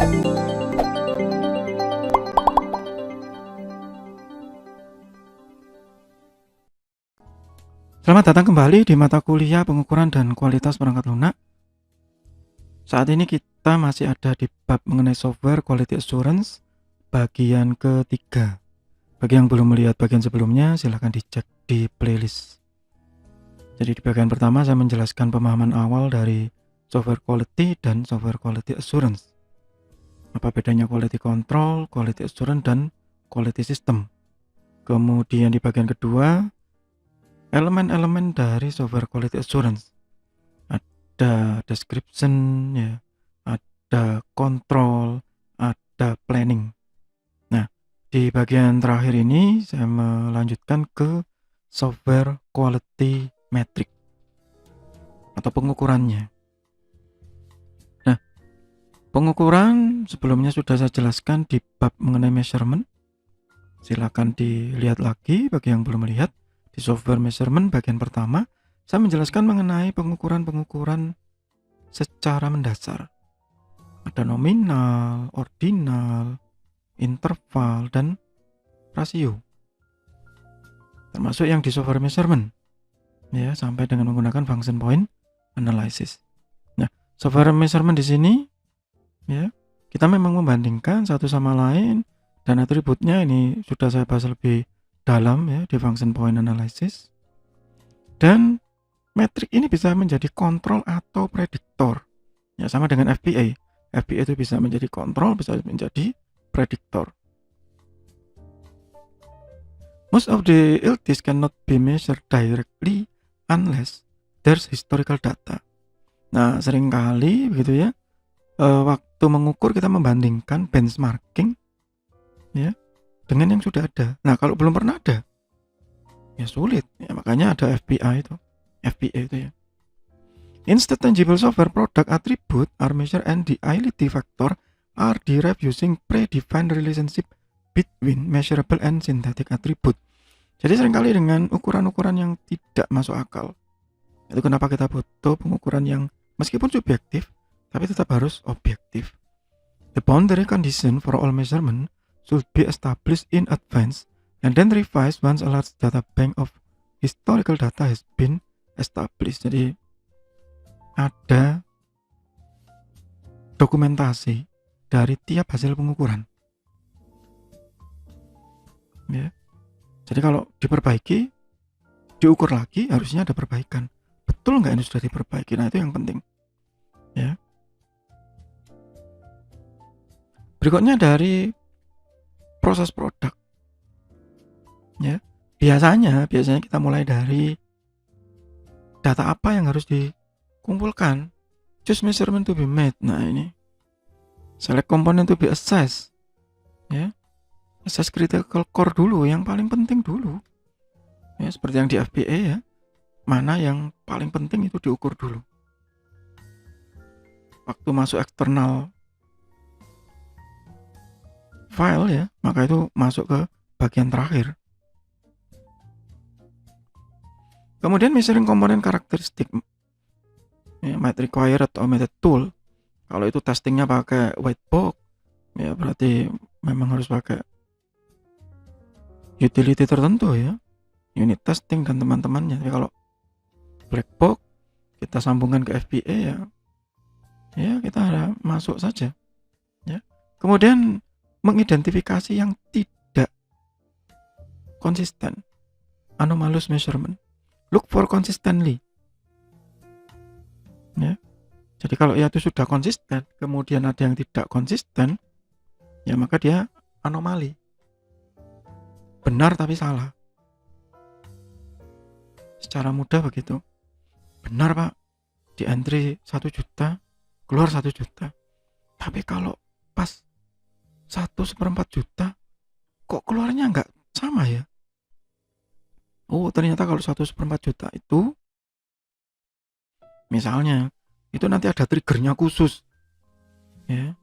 Selamat datang kembali di mata kuliah pengukuran dan kualitas perangkat lunak. Saat ini kita masih ada di bab mengenai software quality assurance bagian ketiga. Bagi yang belum melihat bagian sebelumnya, silahkan dicek di playlist. Jadi di bagian pertama saya menjelaskan pemahaman awal dari software quality dan software quality assurance. Apa bedanya quality control, quality assurance, dan quality system. Kemudian di bagian kedua, elemen-elemen dari software quality assurance. Ada description ya, ada control, ada planning. Nah, di bagian terakhir ini saya melanjutkan ke software quality metric atau pengukurannya. Nah, pengukuran sebelumnya sudah saya jelaskan di bab mengenai measurement. Silakan dilihat lagi bagi yang belum melihat. Di software measurement bagian pertama, saya menjelaskan mengenai pengukuran-pengukuran secara mendasar. Ada nominal, ordinal, interval, dan rasio. Termasuk yang di software measurement. Ya, sampai dengan menggunakan function point analysis. Nah, software measurement di sini ya, kita memang membandingkan satu sama lain dan atributnya ini sudah saya bahas lebih dalam ya di function point analysis. Dan metrik ini bisa menjadi kontrol atau prediktor. Ya, sama dengan FPA. FPA itu bisa menjadi kontrol, bisa menjadi prediktor. Most of the LTs cannot be measured directly unless there's historical data. Nah, seringkali begitu ya, waktu mengukur kita membandingkan benchmarking ya dengan yang sudah ada. Nah, kalau belum pernah ada, ya sulit. Ya, makanya ada FPA itu ya. Instead, tangible software product attribute are measured and the utility factor are derived using predefined relationship between measurable and synthetic attribute. Jadi seringkali dengan ukuran-ukuran yang tidak masuk akal. Itu kenapa kita butuh pengukuran yang meskipun subjektif, tapi tetap harus objektif. The boundary condition for all measurement should be established in advance and then revised once a large data bank of historical data has been established. Jadi ada dokumentasi dari tiap hasil pengukuran. Ya. Jadi kalau diperbaiki, diukur lagi, harusnya ada perbaikan. Betul nggak ini sudah diperbaiki? Nah, itu yang penting. Ya. Berikutnya dari proses produk. Ya. Biasanya kita mulai dari data apa yang harus dikumpulkan. Choose measurement to be made. Nah, ini. Select component to be assessed. Ya. Assess critical core dulu, yang paling penting dulu. Ya, seperti yang di FPA ya. Mana yang paling penting itu diukur dulu. Waktu masuk eksternal file ya, maka itu masuk ke bagian terakhir. Kemudian measuring komponen karakteristik ya, might require automated tool. Kalau itu testingnya pakai white box ya, berarti memang harus pakai utility tertentu ya, unit testing dan teman-temannya. Tapi kalau black box kita sambungkan ke FPA ya kita ada masuk saja ya. Kemudian mengidentifikasi yang tidak konsisten, anomalous measurement. Look for consistently ya. Jadi kalau ya itu sudah konsisten, kemudian ada yang tidak konsisten ya, maka dia anomali, benar tapi salah. Secara mudah begitu. Benar Pak, di entry 1 juta keluar 1 juta. Tapi kalau pas 1/4 juta kok keluarnya nggak sama ya? Oh, ternyata kalau 1/4 juta itu misalnya itu nanti ada triggernya khusus ya,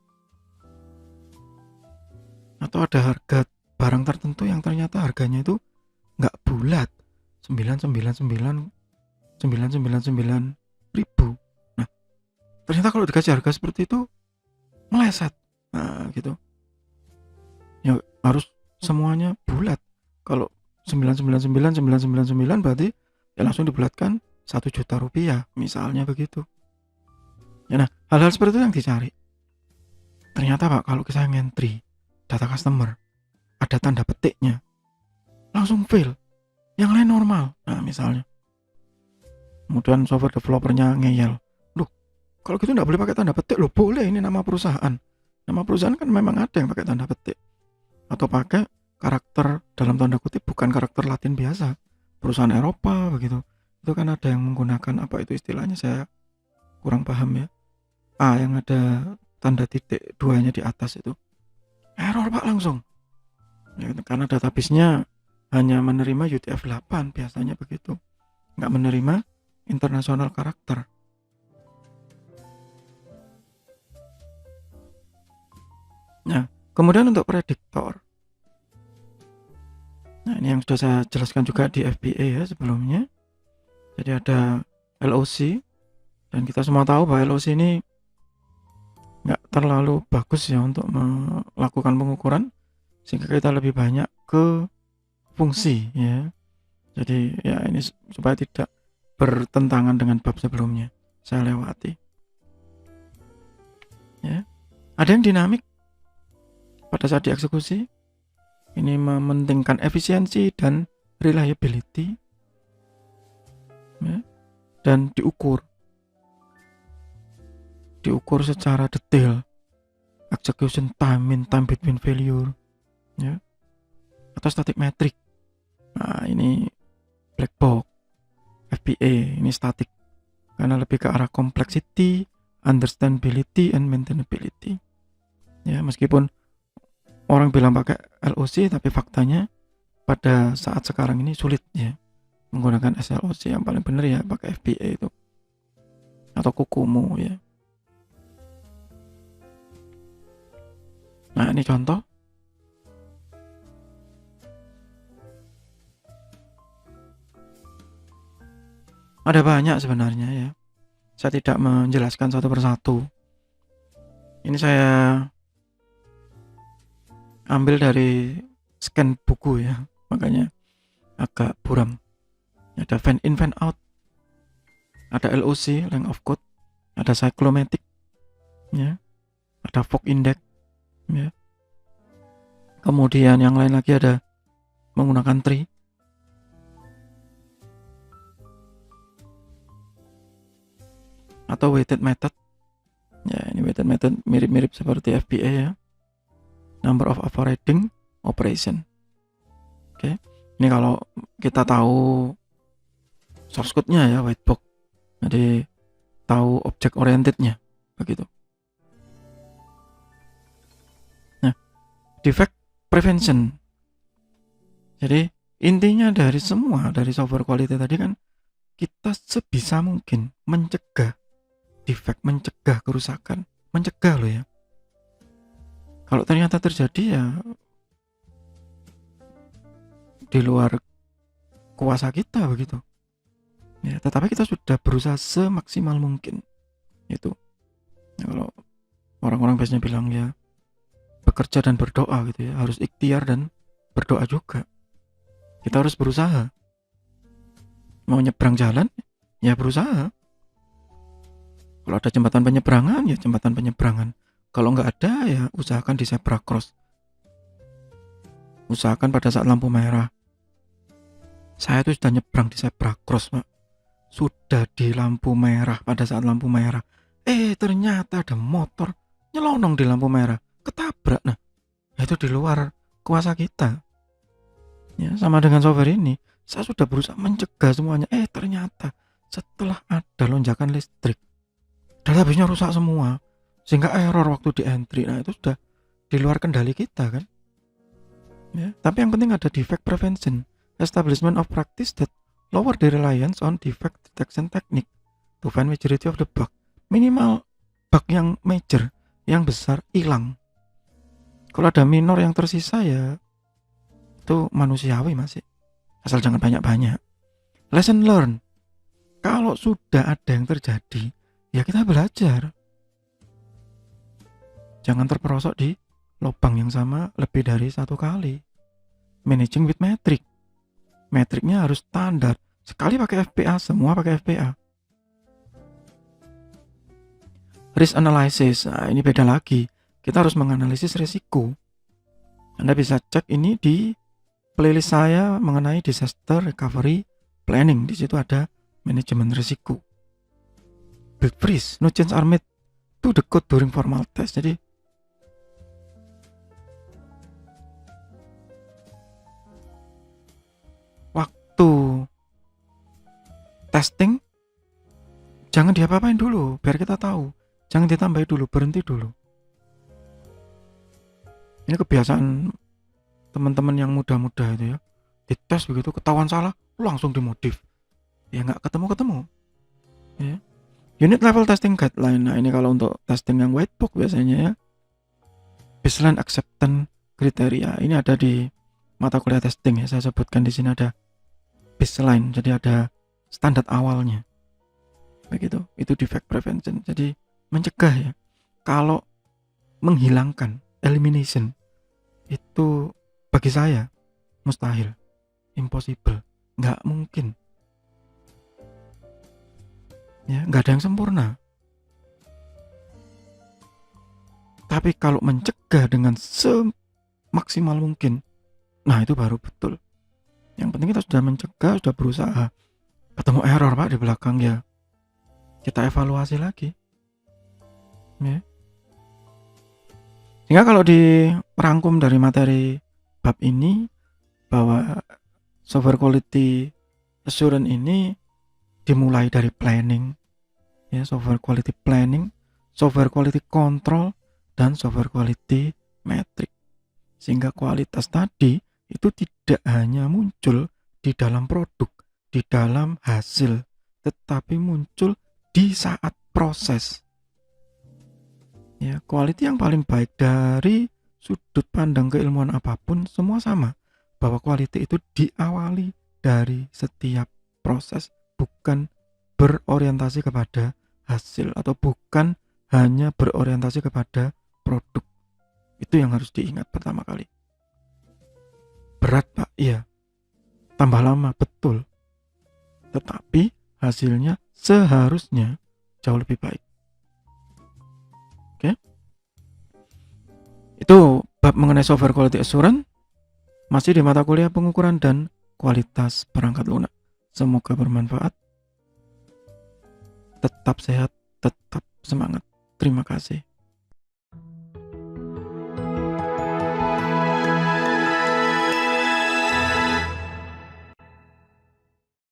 atau ada harga barang tertentu yang ternyata harganya itu nggak bulat 999.999.000. Nah, ternyata kalau dikasih harga seperti itu meleset. gitu. Ya harus semuanya bulat. Kalau 999 berarti ya langsung dibulatkan 1 juta rupiah misalnya begitu. Ya, nah hal-hal seperti itu yang dicari. Ternyata Pak, kalau saya ngentri data customer ada tanda petiknya, langsung fail. Yang lain normal. Nah misalnya, kemudian software developernya ngeyel, loh kalau gitu nggak boleh pakai tanda petik. Loh boleh, ini nama perusahaan. Nama perusahaan kan memang ada yang pakai tanda petik atau pakai karakter dalam tanda kutip bukan karakter Latin biasa, perusahaan Eropa begitu. Itu kan ada yang menggunakan apa itu istilahnya, saya kurang paham ya. Yang ada tanda titik 2-nya di atas itu. Error Pak langsung. Ya, karena database-nya hanya menerima UTF-8 biasanya begitu. Nggak menerima internasional karakter. Nah, kemudian untuk prediktor. Nah, ini yang sudah saya jelaskan juga di FBA ya sebelumnya. Jadi ada LOC, dan kita semua tahu bahwa LOC ini nggak terlalu bagus ya untuk melakukan pengukuran, sehingga kita lebih banyak ke fungsi ya. Jadi ya ini supaya tidak bertentangan dengan bab sebelumnya, saya lewati. Ya, ada yang dinamik pada saat dieksekusi. Ini mementingkan efisiensi dan reliability ya, dan diukur secara detail execution time, mean time between failure ya, atau static metric. Nah ini black box. FBA ini static karena lebih ke arah complexity, understandability, and maintainability ya. Meskipun orang bilang pakai LOC, tapi faktanya pada saat sekarang ini sulit ya menggunakan SLOC. Yang paling benar ya pakai FBA itu atau Kokomo ya. Nah ini contoh. Ada banyak sebenarnya ya. Saya tidak menjelaskan satu persatu. Ini saya ambil dari scan buku ya, makanya agak buram. Ada fan in fan out, ada LOC length of code, ada cyclomatic ya, ada fog index ya. Kemudian yang lain lagi ada menggunakan tree. Atau weighted method. Ya, ini weighted method mirip-mirip seperti FBA ya. Number of operating operation. Oke. Ini kalau kita tahu source code-nya ya, white box. Jadi tahu object oriented-nya begitu. Nah, defect prevention. Jadi intinya dari semua, dari software quality tadi kan, kita sebisa mungkin mencegah defect, mencegah kerusakan, mencegah loh ya. Kalau ternyata terjadi ya di luar kuasa kita begitu ya, tetapi kita sudah berusaha semaksimal mungkin itu ya. Kalau orang-orang biasanya bilang ya bekerja dan berdoa gitu ya, harus ikhtiar dan berdoa juga. Kita harus berusaha. Mau nyebrang jalan ya berusaha. Kalau ada jembatan penyeberangan ya jembatan penyeberangan. Kalau nggak ada ya usahakan di zebra cross. Usahakan pada saat lampu merah. Saya tuh sudah nyebrang di zebra cross Pak. Sudah di lampu merah, pada saat lampu merah ternyata ada motor nyelonong di lampu merah, ketabrak. Nah itu di luar kuasa kita ya. Sama dengan software ini, saya sudah berusaha mencegah semuanya. Ternyata setelah ada lonjakan listrik, database-nya rusak semua, sehingga error waktu di entry. Nah itu sudah di luar kendali kita kan ya. Tapi yang penting ada defect prevention, establishment of practice that lower the reliance on defect detection technique to find majority of the bug. Minimal bug yang major, yang besar hilang. Kalau ada minor yang tersisa ya itu manusiawi masih, asal jangan banyak-banyak. Lesson learn, kalau sudah ada yang terjadi ya kita belajar. Jangan terperosok di lubang yang sama lebih dari satu kali. Managing with metric. Metriknya harus standar. Sekali pakai FPA, semua pakai FPA. Risk analysis, nah ini beda lagi. Kita harus menganalisis risiko. Anda bisa cek ini di playlist saya mengenai disaster recovery planning. Di situ ada manajemen risiko. Build freeze, no change are made to the code during formal test. Jadi waktu testing jangan diapa-apain dulu biar kita tahu. Jangan ditambahin dulu, berhenti dulu. Ini kebiasaan teman-teman yang muda-muda itu ya. Dites begitu ketahuan salah, langsung dimodif. Ya nggak ketemu-ketemu. Ya. Unit level testing guideline. Nah ini kalau untuk testing yang white box biasanya ya. Baseline acceptance kriteria. Ini ada di mata kuliah testing ya. Saya sebutkan di sini ada baseline. Jadi ada standar awalnya. Begitu. Itu defect prevention. Jadi mencegah ya. Kalau menghilangkan elimination itu bagi saya mustahil, impossible, nggak mungkin. Ya, nggak ada yang sempurna. Tapi kalau mencegah dengan semaksimal mungkin, nah itu baru betul. Yang penting kita sudah mencegah, sudah berusaha. Ketemu error Pak di belakang ya, kita evaluasi lagi. Ya. Sehingga kalau dirangkum dari materi bab ini bahwa software quality assurance ini dimulai dari planning, ya, software quality planning, software quality control, dan software quality metric. Sehingga kualitas tadi itu tidak hanya muncul di dalam produk, di dalam hasil, tetapi muncul di saat proses. Ya, quality yang paling baik dari sudut pandang keilmuan apapun semua sama, bahwa quality itu diawali dari setiap proses, bukan berorientasi kepada hasil atau bukan hanya berorientasi kepada produk. Itu yang harus diingat pertama kali. Berat Pak, iya. Tambah lama, betul. Tetapi hasilnya seharusnya jauh lebih baik. Oke. Itu bab mengenai software quality assurance masih di mata kuliah pengukuran dan kualitas perangkat lunak. Semoga bermanfaat. Tetap sehat, tetap semangat. Terima kasih.